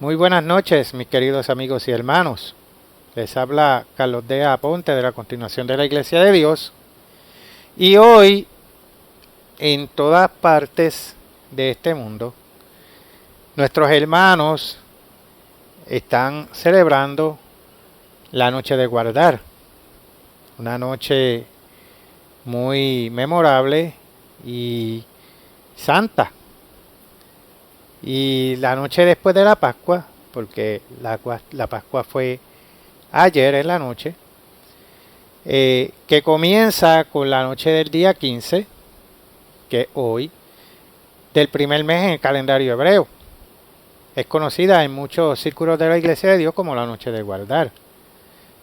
Muy buenas noches, mis queridos amigos y hermanos. Les habla Carlos D. Aponte de la Continuación de la Iglesia de Dios. Y hoy, en todas partes de este mundo, nuestros hermanos están celebrando la noche de guardar. Una noche muy memorable y santa. Y la noche después de la Pascua, porque la Pascua fue ayer en la noche, que comienza con la noche del día 15, que es hoy, del primer mes en el calendario hebreo. Es conocida en muchos círculos de la Iglesia de Dios como la noche de guardar.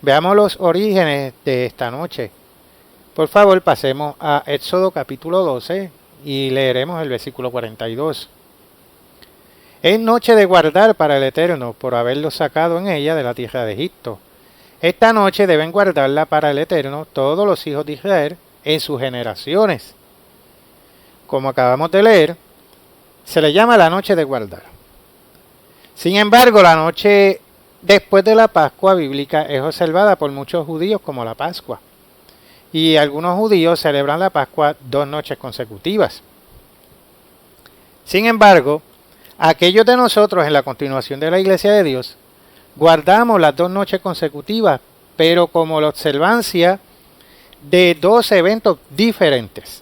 Veamos los orígenes de esta noche. Por favor, pasemos a Éxodo capítulo 12 y leeremos el versículo 42. Es noche de guardar para el Eterno, por haberlo sacado en ella de la tierra de Egipto. Esta noche deben guardarla para el Eterno todos los hijos de Israel en sus generaciones. Como acabamos de leer, se le llama la noche de guardar. Sin embargo, la noche después de la Pascua bíblica es observada por muchos judíos como la Pascua. Y algunos judíos celebran la Pascua 2 noches consecutivas. Sin embargo, aquellos de nosotros en la continuación de la Iglesia de Dios guardamos las 2 noches consecutivas, pero como la observancia de 2 eventos diferentes.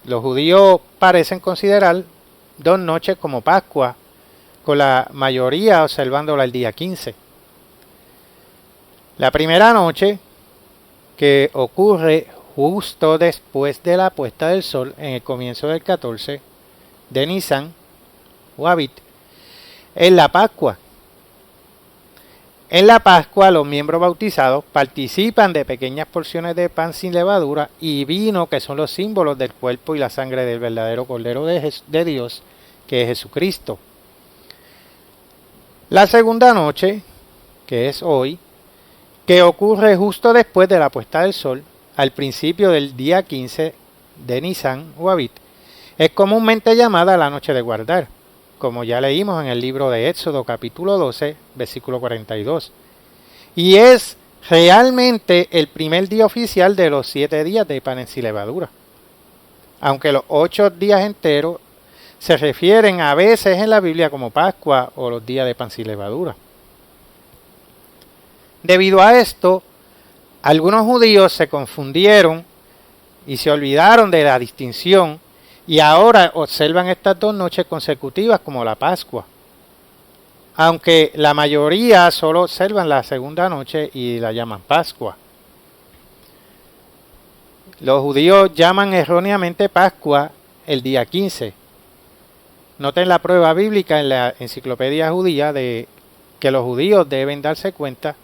Los judíos parecen considerar 2 noches como Pascua, con la mayoría observándola el día 15. La primera noche, que ocurre justo después de la puesta del sol en el comienzo del 14 de Nisan, o Abit, es la Pascua. En la Pascua los miembros bautizados participan de pequeñas porciones de pan sin levadura y vino, que son los símbolos del cuerpo y la sangre del verdadero Cordero de Dios, que es Jesucristo. La segunda noche, que es hoy, que ocurre justo después de la puesta del sol, al principio del día 15 de Nisan o Abit, es comúnmente llamada la noche de guardar, como ya leímos en el libro de Éxodo capítulo 12, versículo 42. Y es realmente el primer día oficial de los 7 días de panes sin levadura. Aunque los 8 días enteros se refieren a veces en la Biblia como Pascua o los días de pan sin levadura. Debido a esto, algunos judíos se confundieron y se olvidaron de la distinción y ahora observan estas 2 noches consecutivas como la Pascua. Aunque la mayoría solo observan la segunda noche y la llaman Pascua. Los judíos llaman erróneamente Pascua el día 15. Noten la prueba bíblica en la enciclopedia judía de que los judíos deben darse cuenta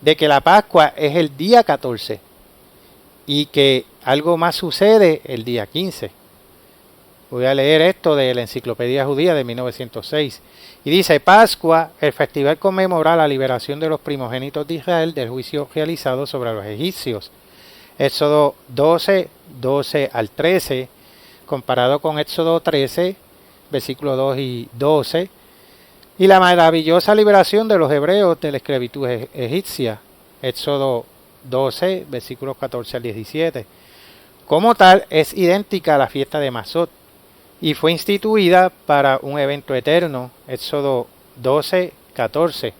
de que la Pascua es el día 14 y que algo más sucede el día 15. Voy a leer esto de la enciclopedia judía de 1906. Y dice: Pascua, el festival conmemora la liberación de los primogénitos de Israel del juicio realizado sobre los egipcios. Éxodo 12, 12 al 13, comparado con Éxodo 13, versículos 2 y 12, y la maravillosa liberación de los hebreos de la esclavitud egipcia. Éxodo 12, versículos 14 al 17. Como tal, es idéntica a la fiesta de Masot, y fue instituida para un evento eterno, Éxodo 12, 14.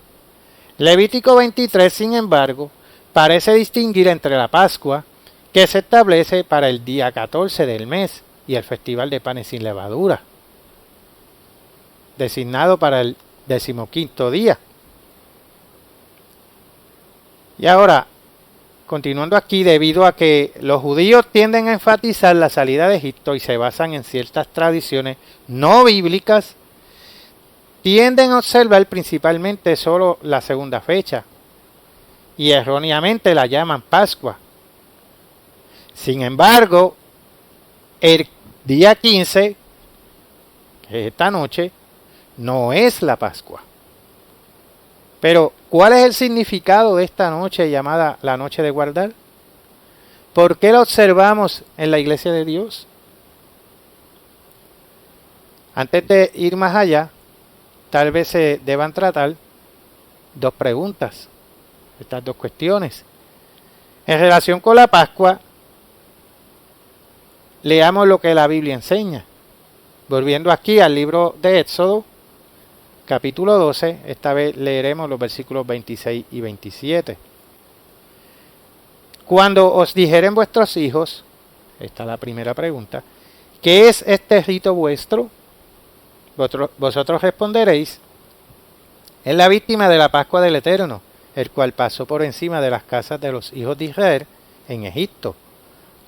Levítico 23, sin embargo, parece distinguir entre la Pascua, que se establece para el día 14 del mes, y el festival de panes sin levadura, designado para el 15º día. Y ahora, continuando aquí, debido a que los judíos tienden a enfatizar la salida de Egipto y se basan en ciertas tradiciones no bíblicas, tienden a observar principalmente solo la segunda fecha y erróneamente la llaman Pascua. Sin embargo, el día 15, que es esta noche, no es la Pascua. Pero, ¿cuál es el significado de esta noche llamada la noche de guardar? ¿Por qué la observamos en la Iglesia de Dios? Antes de ir más allá, tal vez se deban tratar dos preguntas, estas dos cuestiones. En relación con la Pascua, leamos lo que la Biblia enseña. Volviendo aquí al libro de Éxodo, capítulo 12, esta vez leeremos los versículos 26 y 27. Cuando os dijeren vuestros hijos, esta es la primera pregunta, ¿qué es este rito vuestro? Vosotros responderéis, es la víctima de la Pascua del Eterno, el cual pasó por encima de las casas de los hijos de Israel en Egipto,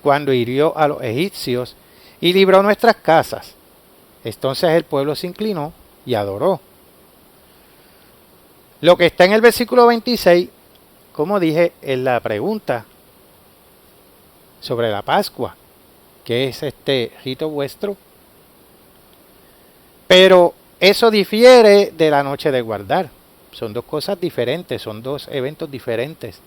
cuando hirió a los egipcios y libró nuestras casas. Entonces el pueblo se inclinó y adoró. Lo que está en el versículo 26, como dije, es la pregunta sobre la Pascua. ¿Qué es este rito vuestro? Pero eso difiere de la noche de guardar. Son dos cosas diferentes, son dos eventos diferentes.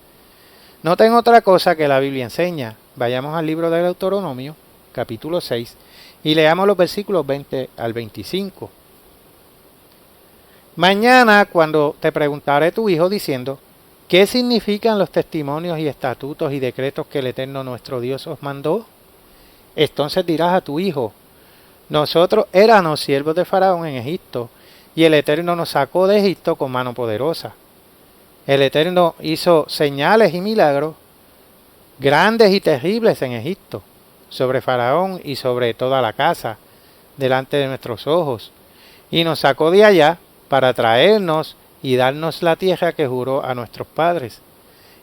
Noten otra cosa que la Biblia enseña. Vayamos al libro del Deuteronomio, capítulo 6, y leamos los versículos 20 al 25. Mañana, cuando te preguntaré tu hijo diciendo, ¿qué significan los testimonios y estatutos y decretos que el Eterno nuestro Dios os mandó? Entonces dirás a tu hijo, nosotros éramos siervos de Faraón en Egipto, y el Eterno nos sacó de Egipto con mano poderosa. El Eterno hizo señales y milagros grandes y terribles en Egipto, sobre Faraón y sobre toda la casa, delante de nuestros ojos, y nos sacó de allá para traernos y darnos la tierra que juró a nuestros padres.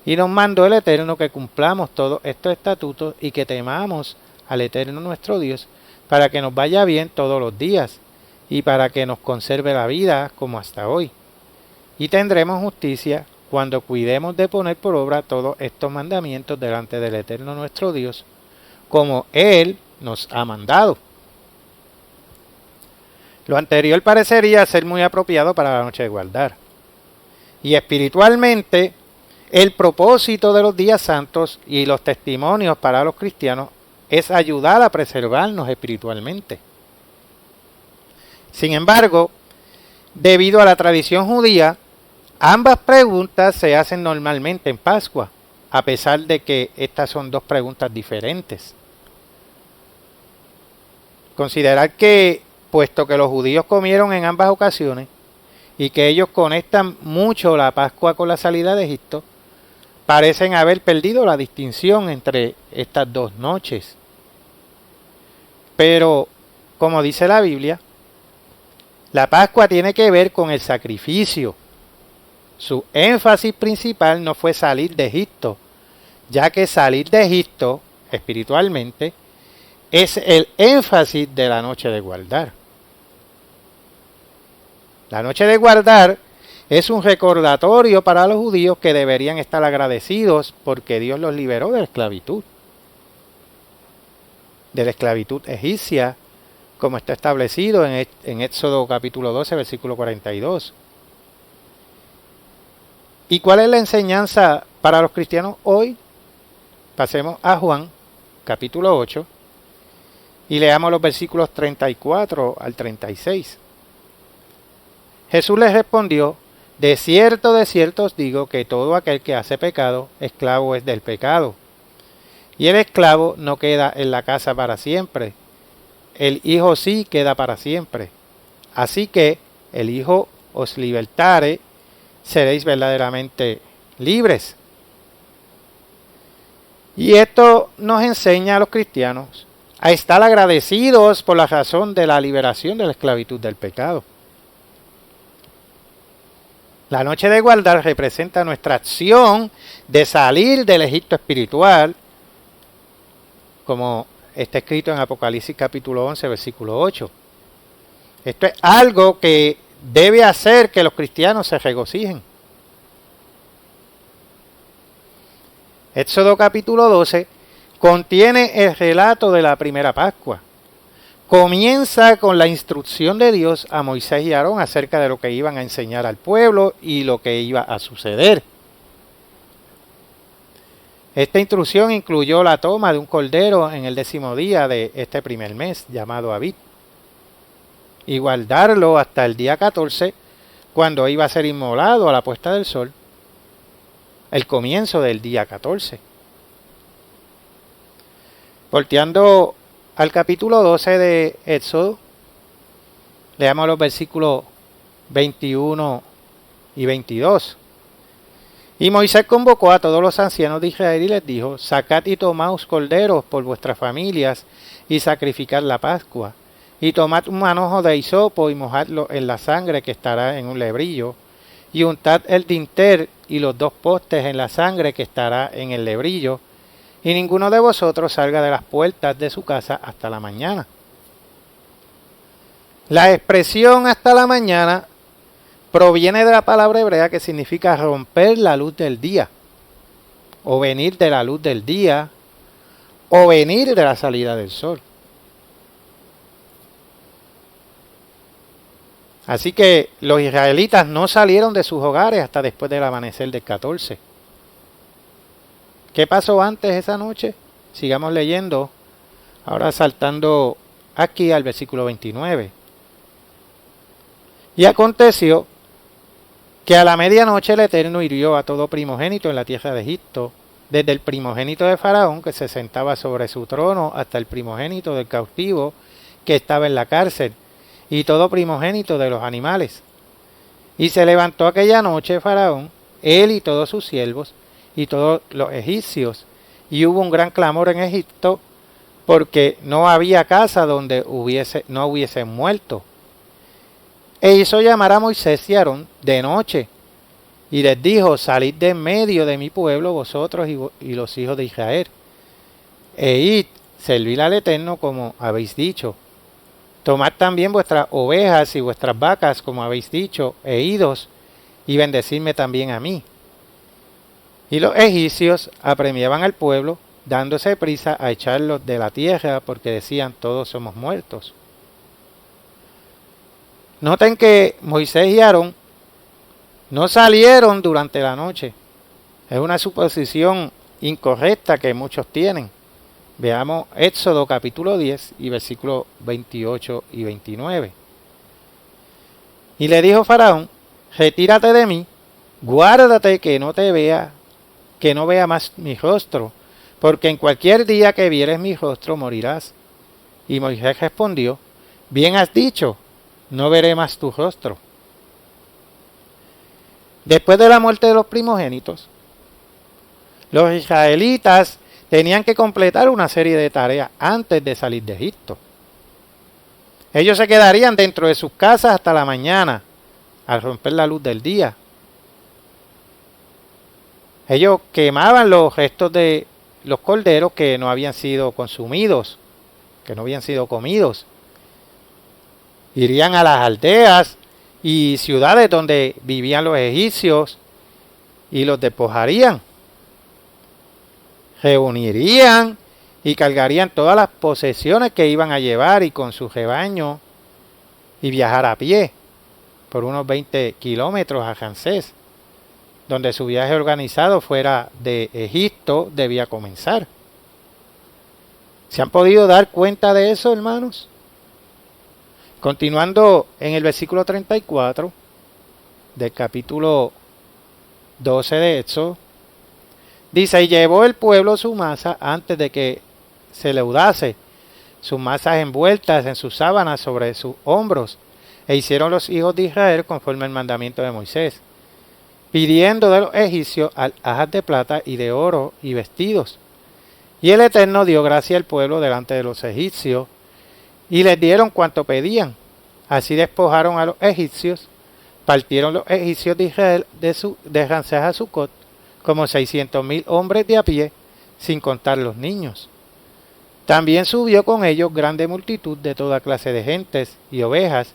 Y nos mandó el Eterno que cumplamos todos estos estatutos y que temamos al Eterno nuestro Dios, para que nos vaya bien todos los días, y para que nos conserve la vida como hasta hoy. Y tendremos justicia cuando cuidemos de poner por obra todos estos mandamientos delante del Eterno nuestro Dios, como Él nos ha mandado. Lo anterior parecería ser muy apropiado para la noche de guardar. Y espiritualmente, el propósito de los días santos y los testimonios para los cristianos es ayudar a preservarnos espiritualmente. Sin embargo, debido a la tradición judía, ambas preguntas se hacen normalmente en Pascua, a pesar de que estas son dos preguntas diferentes. Considerar que, puesto que los judíos comieron en ambas ocasiones, y que ellos conectan mucho la Pascua con la salida de Egipto, parecen haber perdido la distinción entre estas dos noches. Pero, como dice la Biblia, la Pascua tiene que ver con el sacrificio. Su énfasis principal no fue salir de Egipto, ya que salir de Egipto, espiritualmente, es el énfasis de la noche de guardar. La noche de guardar es un recordatorio para los judíos que deberían estar agradecidos porque Dios los liberó de la esclavitud egipcia, como está establecido en Éxodo capítulo 12, versículo 42. ¿Y cuál es la enseñanza para los cristianos hoy? Pasemos a Juan, capítulo 8, y leamos los versículos 34 al 36. Jesús les respondió, de cierto os digo que todo aquel que hace pecado, esclavo es del pecado. Y el esclavo no queda en la casa para siempre, el Hijo sí queda para siempre. Así que el Hijo os libertare, seréis verdaderamente libres. Y esto nos enseña a los cristianos a estar agradecidos por la razón de la liberación de la esclavitud del pecado. La noche de guardar representa nuestra acción de salir del Egipto espiritual, como está escrito en Apocalipsis capítulo 11, versículo 8. Esto es algo que debe hacer que los cristianos se regocijen. Éxodo capítulo 12 contiene el relato de la primera Pascua. Comienza con la instrucción de Dios a Moisés y Aarón acerca de lo que iban a enseñar al pueblo y lo que iba a suceder. Esta instrucción incluyó la toma de un cordero en el 10º día de este primer mes, llamado Abib, y guardarlo hasta el día 14 cuando iba a ser inmolado a la puesta del sol, el comienzo del día 14. Volteando al capítulo 12 de Éxodo, leamos los versículos 21 y 22. Y Moisés convocó a todos los ancianos de Israel y les dijo: sacad y tomaos corderos por vuestras familias y sacrificad la Pascua. Y tomad un manojo de hisopo y mojadlo en la sangre que estará en un lebrillo. Y untad el dintel y los 2 postes en la sangre que estará en el lebrillo. Y ninguno de vosotros salga de las puertas de su casa hasta la mañana. La expresión hasta la mañana proviene de la palabra hebrea que significa romper la luz del día, o venir de la luz del día, o venir de la salida del sol. Así que los israelitas no salieron de sus hogares hasta después del amanecer del 14. ¿Qué pasó antes esa noche? Sigamos leyendo, ahora saltando aquí al versículo 29. Y aconteció que a la medianoche el Eterno hirió a todo primogénito en la tierra de Egipto, desde el primogénito de Faraón, que se sentaba sobre su trono, hasta el primogénito del cautivo que estaba en la cárcel, y todo primogénito de los animales. Y se levantó aquella noche Faraón, él y todos sus siervos, y todos los egipcios, y hubo un gran clamor en Egipto, porque no había casa donde no hubiesen muerto. E hizo llamar a Moisés y Aarón de noche, y les dijo: salid de en medio de mi pueblo vosotros y los hijos de Israel, e id, servid al Eterno como habéis dicho. Tomad también vuestras ovejas y vuestras vacas como habéis dicho, e idos, y bendecidme también a mí. Y los egipcios apremiaban al pueblo, dándose prisa a echarlos de la tierra, porque decían: todos somos muertos. Noten que Moisés y Aarón no salieron durante la noche. Es una suposición incorrecta que muchos tienen. Veamos Éxodo capítulo 10 y versículos 28 y 29. Y le dijo Faraón: retírate de mí, guárdate que no vea más mi rostro, porque en cualquier día que vieres mi rostro morirás. Y Moisés respondió: bien has dicho, no veré más tu rostro. Después de la muerte de los primogénitos, los israelitas tenían que completar una serie de tareas antes de salir de Egipto. Ellos se quedarían dentro de sus casas hasta la mañana, al romper la luz del día. Ellos quemaban los restos de los corderos que no habían sido consumidos, que no habían sido comidos. Irían a las aldeas y ciudades donde vivían los egipcios y los despojarían. Reunirían y cargarían todas las posesiones que iban a llevar y con su rebaño, y viajar a pie por unos 20 kilómetros a Ramsés, donde su viaje organizado fuera de Egipto debía comenzar. ¿Se han podido dar cuenta de eso, hermanos? Continuando en el versículo 34 del capítulo 12 de Éxodo, dice: y llevó el pueblo su masa antes de que se leudase, sus masas envueltas en sus sábanas sobre sus hombros, e hicieron los hijos de Israel conforme al mandamiento de Moisés, pidiendo de los egipcios alhajas de plata y de oro y vestidos. Y el Eterno dio gracia al pueblo delante de los egipcios, y les dieron cuanto pedían. Así despojaron a los egipcios, partieron los egipcios de Israel de Ramsés a Sucot, como 600,000 hombres de a pie, sin contar los niños. También subió con ellos grande multitud de toda clase de gentes y ovejas,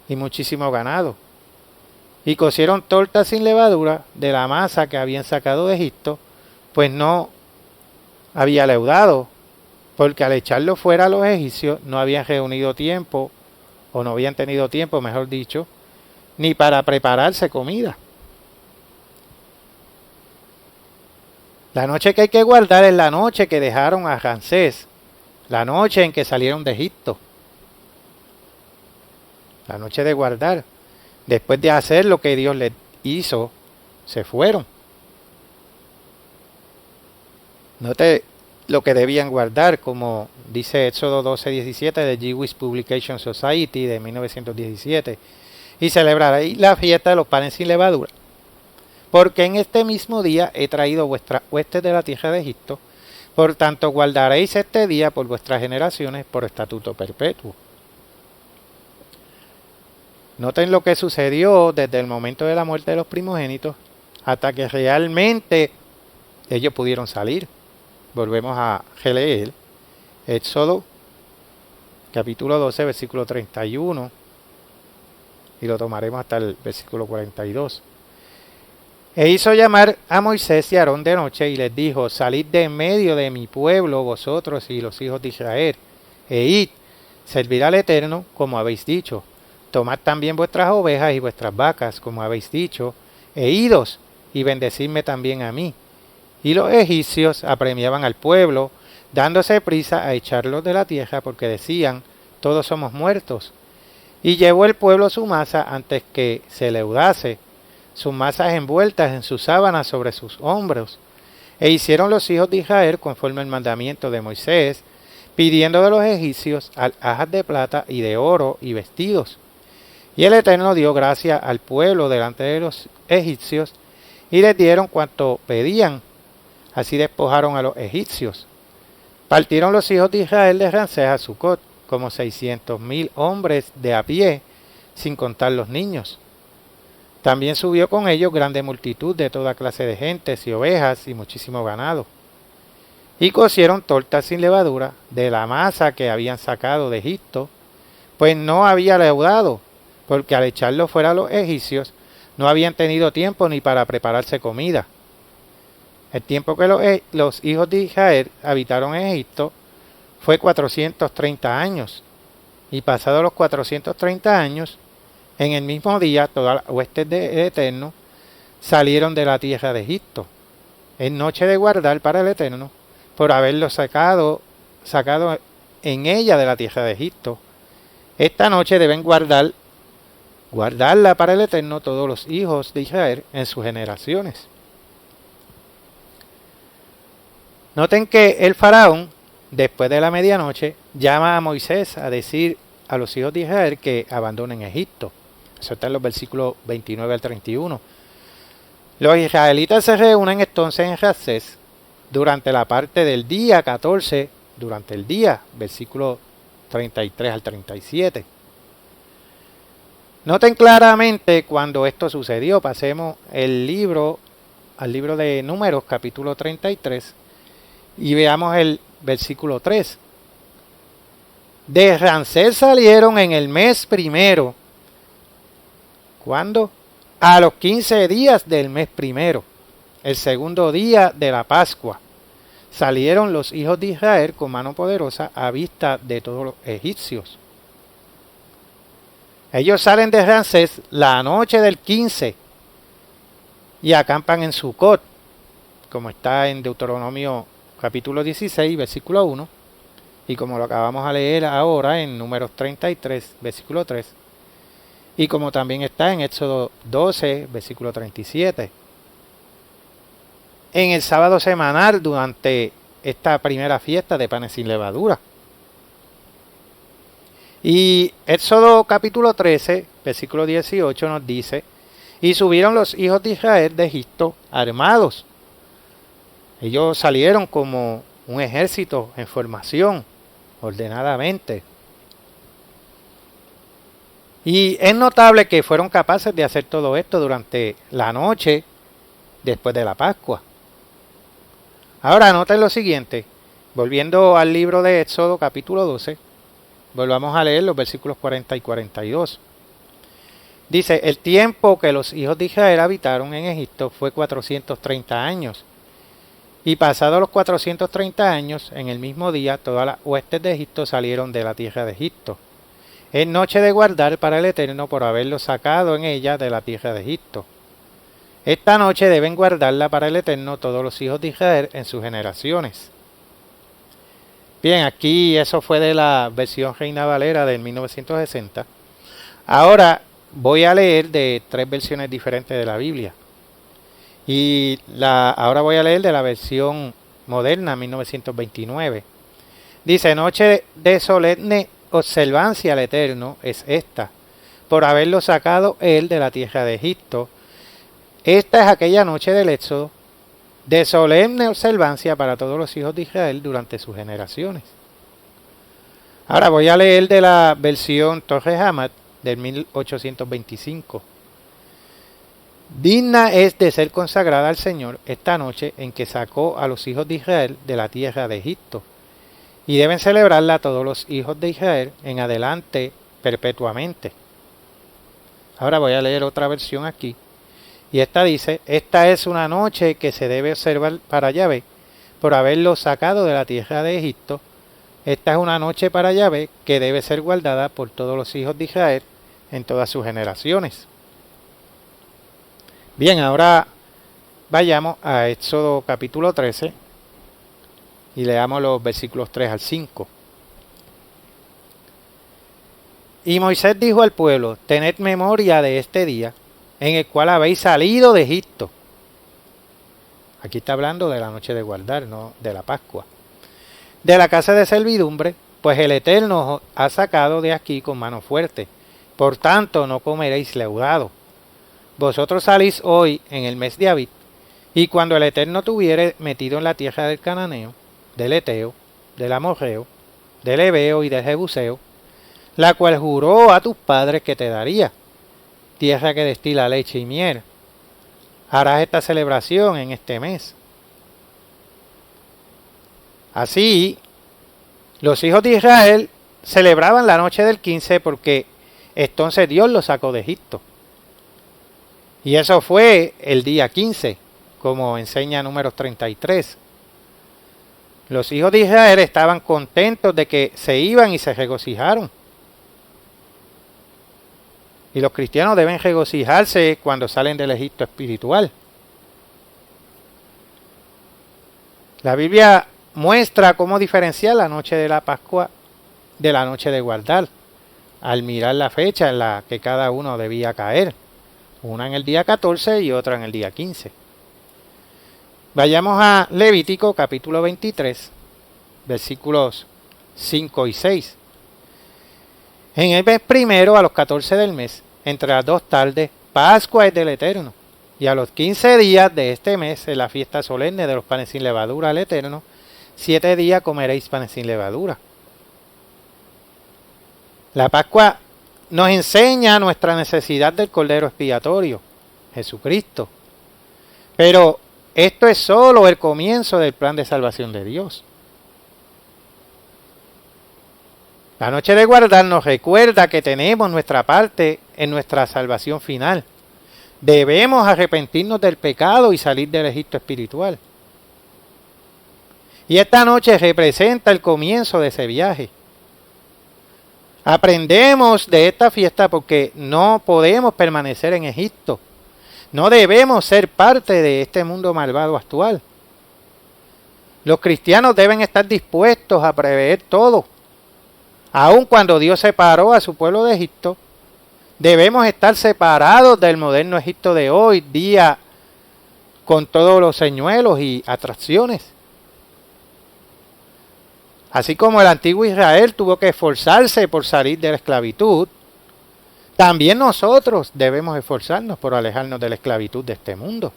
y muchísimo ganado. Y cocieron tortas sin levadura de la masa que habían sacado de Egipto, pues no había leudado, porque al echarlo fuera a los egipcios no habían reunido tiempo, o no habían tenido tiempo, mejor dicho, ni para prepararse comida. La noche que hay que guardar es la noche que dejaron a Ramsés, la noche en que salieron de Egipto. La noche de guardar. Después de hacer lo que Dios les hizo, se fueron. Note lo que debían guardar, como dice Éxodo 12:17 de Jewish Publication Society de 1917, y celebraréis la fiesta de los panes sin levadura, porque en este mismo día he traído vuestras huestes de la tierra de Egipto, por tanto guardaréis este día por vuestras generaciones por estatuto perpetuo. Noten lo que sucedió desde el momento de la muerte de los primogénitos hasta que realmente ellos pudieron salir. Volvemos a releer Éxodo capítulo 12 versículo 31 y lo tomaremos hasta el versículo 42. E hizo llamar a Moisés y a Aarón de noche y les dijo: salid de en medio de mi pueblo vosotros y los hijos de Israel, e id, servid al Eterno como habéis dicho. Tomad también vuestras ovejas y vuestras vacas como habéis dicho, e idos y bendecidme también a mí. Y los egipcios apremiaban al pueblo, dándose prisa a echarlos de la tierra, porque decían: todos somos muertos. Y llevó el pueblo su masa antes que se leudase, sus masas envueltas en sus sábanas sobre sus hombros. E hicieron los hijos de Israel conforme al mandamiento de Moisés, pidiendo de los egipcios alhajas de plata y de oro y vestidos. Y el Eterno dio gracia al pueblo delante de los egipcios, y les dieron cuanto pedían. Así despojaron a los egipcios. Partieron los hijos de Israel de Ramsés a Sucot, como 600,000 hombres de a pie, sin contar los niños. También subió con ellos grande multitud de toda clase de gentes y ovejas y muchísimo ganado. Y cocieron tortas sin levadura de la masa que habían sacado de Egipto, pues no había leudado, porque al echarlo fuera a los egipcios no habían tenido tiempo ni para prepararse comida. El tiempo que los hijos de Israel habitaron en Egipto fue 430 años, y pasados los 430 años, en el mismo día todas las huestes del Eterno salieron de la tierra de Egipto. Es noche de guardar para el Eterno, por haberlo sacado en ella de la tierra de Egipto. Esta noche deben guardarla para el Eterno todos los hijos de Israel en sus generaciones. Noten que el faraón, después de la medianoche, llama a Moisés a decir a los hijos de Israel que abandonen Egipto. Eso está en los versículos 29 al 31. Los israelitas se reúnen entonces en Ramsés durante la parte del día 14, durante el día, versículos 33 al 37. Noten claramente cuando esto sucedió. Pasemos al libro de Números, capítulo 33, y veamos el versículo 3. De Ramsés salieron en el mes primero. ¿Cuándo? A los 15 días del mes primero, el segundo día de la Pascua. Salieron los hijos de Israel con mano poderosa a vista de todos los egipcios. Ellos salen de Ramsés la noche del 15 y acampan en Sucot, como está en Deuteronomio capítulo 16, versículo 1, y como lo acabamos de leer ahora en Números 33, versículo 3, y como también está en Éxodo 12, versículo 37. En el sábado semanal, durante esta primera fiesta de panes sin levadura. Y Éxodo capítulo 13, versículo 18 nos dice: y subieron los hijos de Israel de Egipto armados. Ellos salieron como un ejército en formación, ordenadamente. Y es notable que fueron capaces de hacer todo esto durante la noche después de la Pascua. Ahora noten lo siguiente, volviendo al libro de Éxodo capítulo 12, volvamos a leer los versículos 40 y 42. Dice: el tiempo que los hijos de Israel habitaron en Egipto fue 430 años. Y pasados los 430 años, en el mismo día, todas las huestes de Egipto salieron de la tierra de Egipto. Es noche de guardar para el Eterno por haberlo sacado en ella de la tierra de Egipto. Esta noche deben guardarla para el Eterno todos los hijos de Israel en sus generaciones. Bien, aquí eso fue de la versión Reina Valera del 1960. Ahora, voy a leer de 3 versiones diferentes de la Biblia. Y ahora voy a leer de la versión moderna, 1929. Dice: noche de solemne observancia al Eterno es esta, por haberlo sacado él de la tierra de Egipto. Esta es aquella noche del Éxodo, de solemne observancia para todos los hijos de Israel durante sus generaciones. Ahora voy a leer de la versión Torres Hamad del 1825. Digna es de ser consagrada al Señor esta noche en que sacó a los hijos de Israel de la tierra de Egipto, y deben celebrarla todos los hijos de Israel en adelante perpetuamente. Ahora voy a leer otra versión aquí, y esta dice: esta es una noche que se debe observar para Yahvé por haberlo sacado de la tierra de Egipto. Esta es una noche para Yahvé que debe ser guardada por todos los hijos de Israel en todas sus generaciones. Bien, ahora vayamos a Éxodo capítulo 13 y leamos los versículos 3 al 5. Y Moisés dijo al pueblo: tened memoria de este día en el cual habéis salido de Egipto. Aquí está hablando de la noche de guardar, no de la Pascua. De la casa de servidumbre, pues el Eterno os ha sacado de aquí con mano fuerte. Por tanto, no comeréis leudado. Vosotros salís hoy en el mes de Abib, y cuando el Eterno te hubiere metido en la tierra del Cananeo, del Eteo, del Amorreo, del Ebeo y del Jebuseo, la cual juró a tus padres que te daría, tierra que destila leche y miel, harás esta celebración en este mes. Así, los hijos de Israel celebraban la noche del 15 porque entonces Dios los sacó de Egipto. Y eso fue el día 15, como enseña Números 33. Los hijos de Israel estaban contentos de que se iban y se regocijaron. Y los cristianos deben regocijarse cuando salen del Egipto espiritual. La Biblia muestra cómo diferenciar la noche de la Pascua de la noche de guardar, al mirar la fecha en la que cada uno debía caer. Una en el día 14 y otra en el día 15. Vayamos a Levítico capítulo 23, versículos 5 y 6. En el mes primero, a los 14 del mes, entre las 2 tardes, Pascua es del Eterno. Y a los 15 días de este mes, en la fiesta solemne de los panes sin levadura al Eterno, 7 días comeréis panes sin levadura. La Pascua nos enseña nuestra necesidad del Cordero expiatorio, Jesucristo. Pero esto es solo el comienzo del plan de salvación de Dios. La noche de guardar nos recuerda que tenemos nuestra parte en nuestra salvación final. Debemos arrepentirnos del pecado y salir del Egipto espiritual. Y esta noche representa el comienzo de ese viaje. Aprendemos de esta fiesta porque no podemos permanecer en Egipto. No debemos ser parte de este mundo malvado actual. Los cristianos deben estar dispuestos a prever todo. Aun cuando Dios separó a su pueblo de Egipto, debemos estar separados del moderno Egipto de hoy día con todos los señuelos y atracciones. Así como el antiguo Israel tuvo que esforzarse por salir de la esclavitud, también nosotros debemos esforzarnos por alejarnos de la esclavitud de este mundo.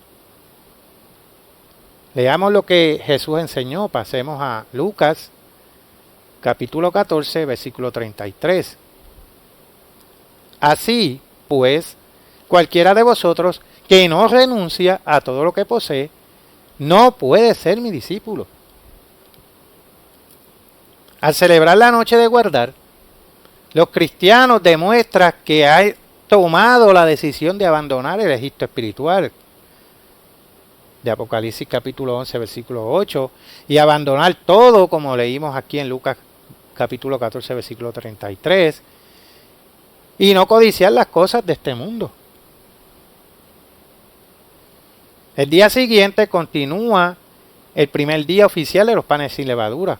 Leamos lo que Jesús enseñó. Pasemos a Lucas, capítulo 14, versículo 33. Así, pues, cualquiera de vosotros que no renuncia a todo lo que posee, no puede ser mi discípulo. Al celebrar la noche de guardar, los cristianos demuestran que han tomado la decisión de abandonar el Egipto espiritual, de Apocalipsis capítulo 11, versículo 8, y abandonar todo, como leímos aquí en Lucas capítulo 14, versículo 33, y no codiciar las cosas de este mundo. El día siguiente continúa el primer día oficial de los panes sin levadura.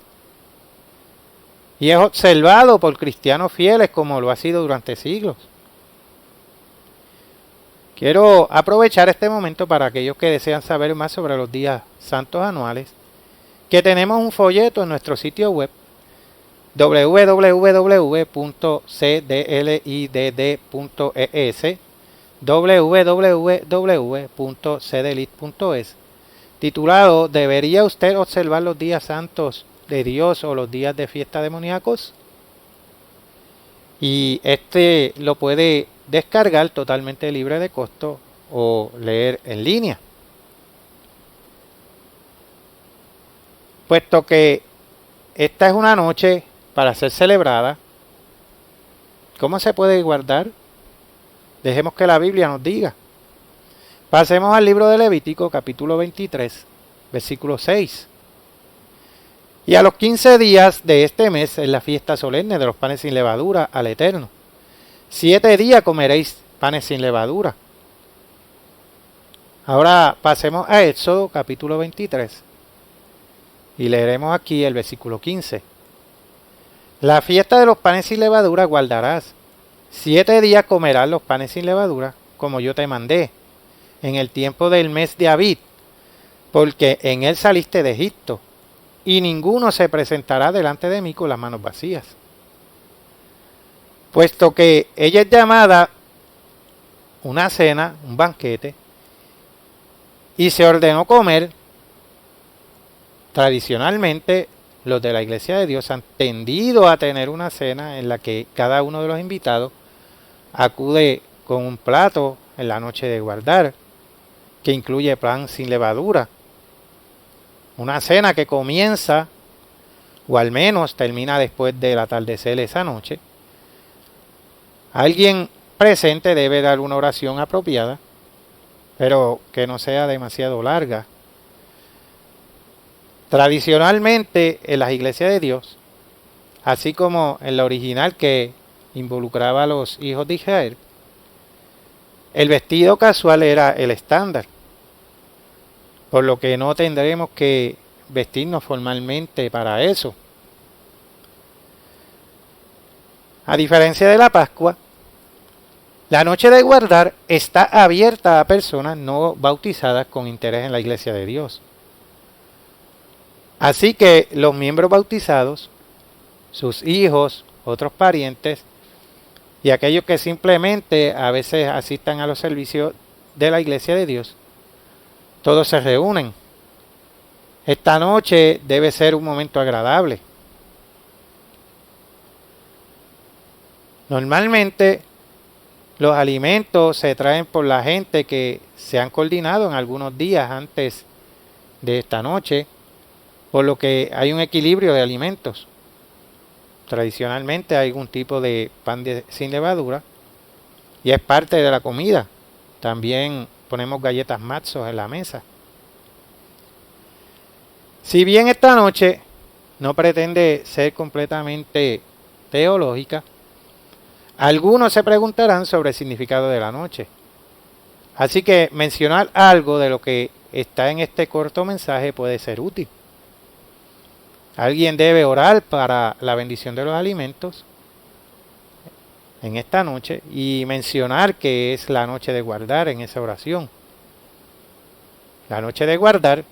Y es observado por cristianos fieles como lo ha sido durante siglos. Quiero aprovechar este momento para aquellos que desean saber más sobre los días santos anuales, que tenemos un folleto en nuestro sitio web www.cdlidd.es, www.cdlit.es, titulado ¿Debería usted observar los días santos de Dios o los días de fiesta demoníacos? Y este lo puede descargar totalmente libre de costo o leer en línea. Puesto que esta es una noche para ser celebrada, ¿cómo se puede guardar? Dejemos que la Biblia nos diga. Pasemos al libro de Levítico, capítulo 23, versículo 6. Y a los 15 días de este mes es la fiesta solemne de los panes sin levadura al Eterno. 7 días comeréis panes sin levadura. Ahora pasemos a Éxodo, capítulo 23. Y leeremos aquí el versículo 15. La fiesta de los panes sin levadura guardarás. 7 días comerás los panes sin levadura, como yo te mandé, en el tiempo del mes de Abib, porque en él saliste de Egipto, y ninguno se presentará delante de mí con las manos vacías. Puesto que ella es llamada una cena, un banquete, y se ordenó comer, tradicionalmente los de la Iglesia de Dios han tendido a tener una cena en la que cada uno de los invitados acude con un plato en la noche de guardar, que incluye pan sin levadura. Una cena que comienza, o al menos termina después del atardecer esa noche. Alguien presente debe dar una oración apropiada, pero que no sea demasiado larga. Tradicionalmente en las iglesias de Dios, así como en la original que involucraba a los hijos de Israel, el vestido casual era el estándar, por lo que no tendremos que vestirnos formalmente para eso. A diferencia de la Pascua, la noche de guardar está abierta a personas no bautizadas con interés en la iglesia de Dios. Así que los miembros bautizados, sus hijos, otros parientes y aquellos que simplemente a veces asistan a los servicios de la iglesia de Dios, todos se reúnen. Esta noche debe ser un momento agradable. Normalmente los alimentos se traen por la gente que se han coordinado en algunos días antes de esta noche, por lo que hay un equilibrio de alimentos. Tradicionalmente hay algún tipo de pan sin levadura y es parte de la comida. También ponemos galletas matzos en la mesa. Si bien esta noche no pretende ser completamente teológica, algunos se preguntarán sobre el significado de la noche. Así que mencionar algo de lo que está en este corto mensaje puede ser útil. Alguien debe orar para la bendición de los alimentos en esta noche y mencionar que es la noche de guardar en esa oración. La noche de guardar,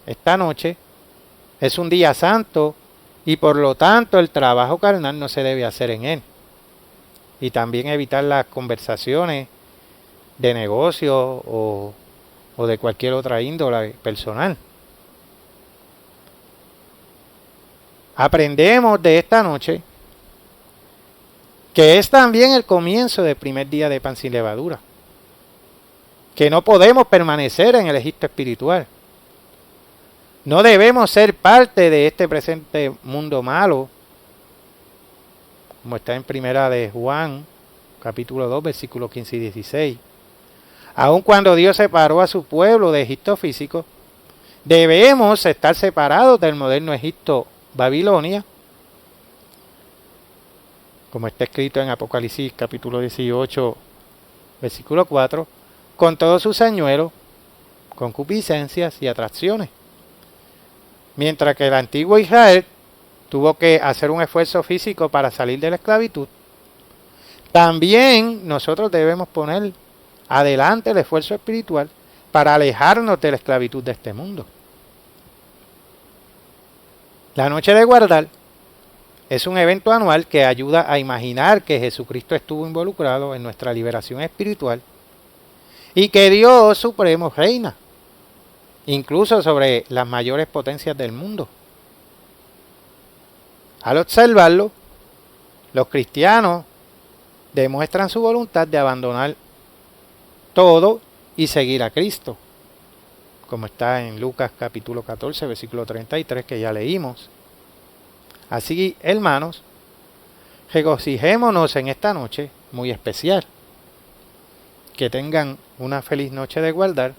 esta noche, es un día santo y por lo tanto el trabajo carnal no se debe hacer en él. Y también evitar las conversaciones de negocio o de cualquier otra índole personal. Aprendemos de esta noche que es también el comienzo del primer día de pan sin levadura, que no podemos permanecer en el Egipto espiritual. No debemos ser parte de este presente mundo malo, como está en primera de Juan, capítulo 2, versículos 15 y 16. Aun cuando Dios separó a su pueblo de Egipto físico, debemos estar separados del moderno Egipto Babilonia, como está escrito en Apocalipsis capítulo 18, versículo 4, con todos sus señuelos, concupiscencias y atracciones. Mientras que el antiguo Israel tuvo que hacer un esfuerzo físico para salir de la esclavitud, también nosotros debemos poner adelante el esfuerzo espiritual para alejarnos de la esclavitud de este mundo. La noche de guardar es un evento anual que ayuda a imaginar que Jesucristo estuvo involucrado en nuestra liberación espiritual y que Dios Supremo reina, incluso sobre las mayores potencias del mundo. Al observarlo, los cristianos demuestran su voluntad de abandonar todo y seguir a Cristo, como está en Lucas capítulo 14, versículo 33, que ya leímos. Así, hermanos, regocijémonos en esta noche muy especial. Que tengan una feliz noche de guardar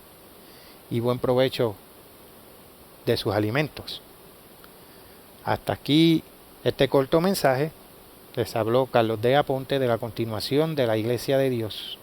y buen provecho de sus alimentos. Hasta aquí este corto mensaje. Les habló Carlos de Aponte de la Continuación de la Iglesia de Dios.